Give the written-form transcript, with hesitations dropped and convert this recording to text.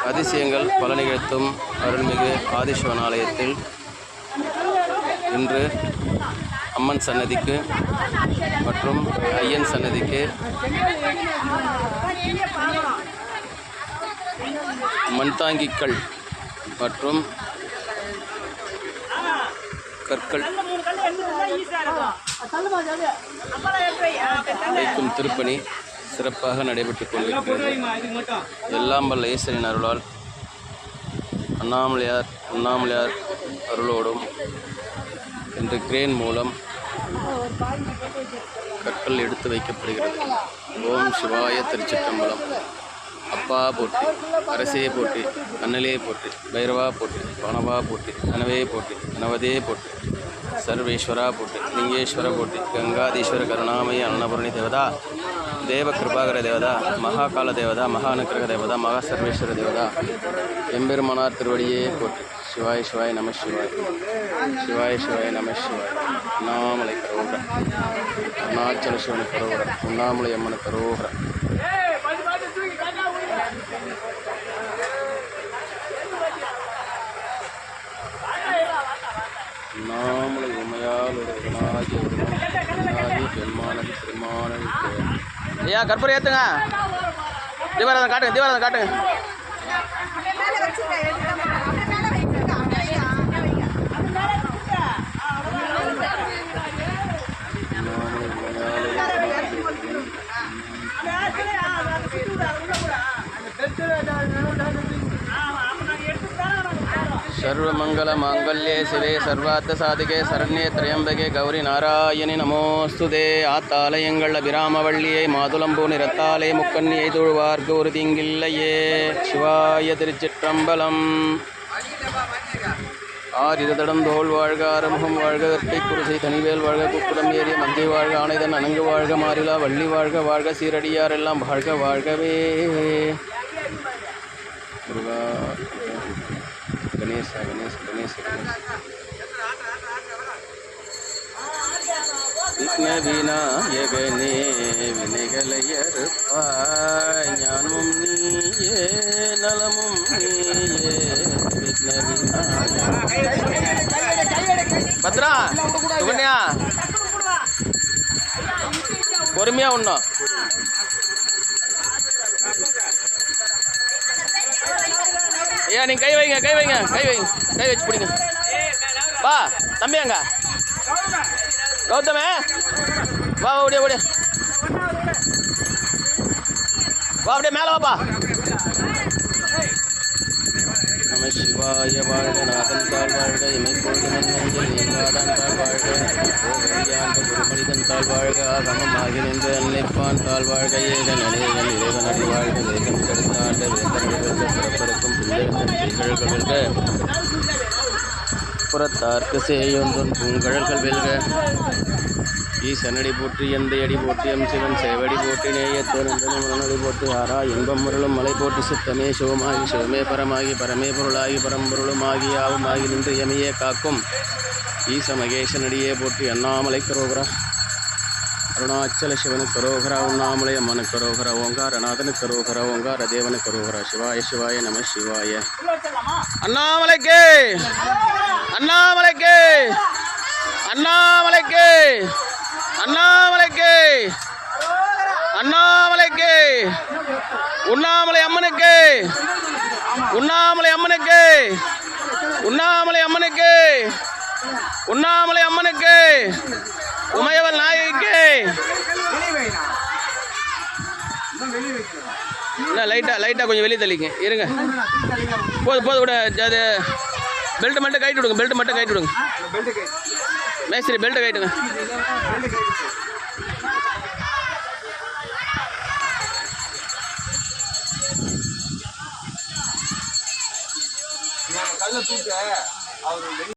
அதிசயங்கள் பல நிகழ்த்தும் அருள்மிகு ஆதிசிவன் ஆலயத்தில் இன்று அம்மன் சன்னதிக்கு மற்றும் ஐயன் சன்னதிக்கு மண்தாங்கிக்கல் மற்றும் கற்கள் வைக்கும் திருப்பணி சிறப்பாக நடைபெற்றுக் கொண்டிருக்கிறது. எல்லாம் வல்ல ஈஸ்வரின் அருளால் அண்ணாமலையார் அருளோடும் இன்று கிரேன் மூலம் கற்கள் எடுத்து வைக்கப்படுகிறது. ஓம் சிவாய திருச்சிற்றம்பலம். அப்பா போற்றி, அரசே போற்றி, கண்ணலே போற்றி, பைரவா போற்றி, வானவா போற்றி, கனவே போற்றி, கனவதே போற்றி, சர்வேஸ்வரா போற்றி, லிங்கேஸ்வர போற்றி, கங்காதீஸ்வர கருணாமய அன்னபூரணி தேவதா, தேவ கிருபாகர தேவதா, மகாகால தேவதா, மகா அனுக்கிரக தேவதா, மகா சர்வேஸ்வர தேவதா, எம்பெருமானார் திருவடியே போற்றி. சிவாய சிவாய நம சிவாய், சிவாய சிவாய நம சிவாய். அண்ணாமலை கரோகர, அருணாச்சல சிவனு கரோகர, உண்ணாமலை அம்மனு கரோகர. அண்ணாமலை உமையால் ஒரு வினாகி பெருமானது பெருமானது. ஐயா கற்பூரம் ஏற்றுங்க. தீபாராதனை காட்டுங்க, தீபாராதனை காட்டுங்க. सर्वमंगल मांगल्ये शिवे सर्वार्थ साधिके शरण्ये त्र्यंबके गौरी नारायणि नमोस्तुते. ஆத்தாலயங்கள் அபிராமவள்ளியை மாதுளம்பூ நிறத்தாலே முக்கண்ணியை தொழுவார்க்கு ஒரு தீங்கில்லையே. சிவாய திருச்சிற்றம்பலம். ஆரிதடம் தோல் வாழ்க, ஆறுமுகம் வாழ்க, வெற்பை குருசை தனிவேல் வாழ்க, குக்குடம் ஏறிய மஞ்சை வாழ்க, ஆணைதன் அணங்கு வாழ்க, மாறிலா வள்ளி வாழ்க, வாழ்க சீரடியார் எல்லாம் வாழ்க வாழ்கவே. கணேச கணேச கணேச விநாயகனே வினைகளையறுப்பாய், ஞானமும் நீயே நலமும் நீயே. பத்ரா சுகன்யா பொறுமையா உண்ணும். ஐயா நீங்க கை வைங்க, கை வைங்க, கை வைங்க, கை வச்சு பிடிங்க. வா தம்பியாங்க கௌதமே, வா ஓடிய ஓடிய வா, அப்படியே மேலே வாப்பா. நம சிவாய வாழ்க, நாதன் தாழ் வாழ்க, இமைப்பொழுது மஞ்சள் நீங்காதான் தாழ் வாழ்க, ஓரியாண்ட குருமனிதன் தாழ் வாழ்க, ஆகமமாகி நின்று அன்னைப்பான் தாழ் வாழ்க, ஏகன் அநேகன் இறைவன் அடி வாழ்க, வேகம் கெடுத்தாண்ட வேதன் பிறப்பருக்கும் பிள்ளைகள் வெல்க, புறத்தார்க்கு சேயொன்றும் பூங்கழல்கள் வெல்க. ஈசனடி போற்றி, எந்தை அடி போற்றி, எம் சிவன் சேவடி போற்றி, நேயத்தோனடி போற்றி, ஆரா இன்பம் முரளும் மலை போற்றி, சித்தமே சிவமாகி சிவமே பரமாகி பரமே பொருளாகி பரம்பொருளுமாகி யாவுமாகி நின்று எமையே காக்கும் ஈச மகேசனடியே போற்றி. அண்ணாமலை கரோகரா, அருணாச்சல சிவனு கரோகரா, உண்ணாமலை அம்மனு கரோகரா, ஓங்காரநாதனு கரோகரா, ஓங்கார தேவனு கரோகரா. சிவாய சிவாய நம சிவாய. அண்ணாமலைக்கு, அண்ணாமலைக்கு, அண்ணாமலைக்கு, அண்ணாமலைக்கு, அண்ணாமலைக்கு, உண்ணாமலை அம்மனுக்கு, உண்ணாமலை அம்மனுக்கு, உண்ணாமலை அம்மனுக்கு, உண்ணாமலை அம்மனுக்கு, உமையவள் நாயகிக்கு. லைட்டாக கொஞ்சம் வெளியே தள்ளிங்க இருங்க. போதும் போதும் கூட. அது பெல்ட் மட்டும் கைட்டு விடுங்க, பெல்ட் மட்டும் கைட்டு விடுங்க. மேஸ்திரி பெல்ட்டை கைட்டுங்க. கல்ல தூக்க அவர்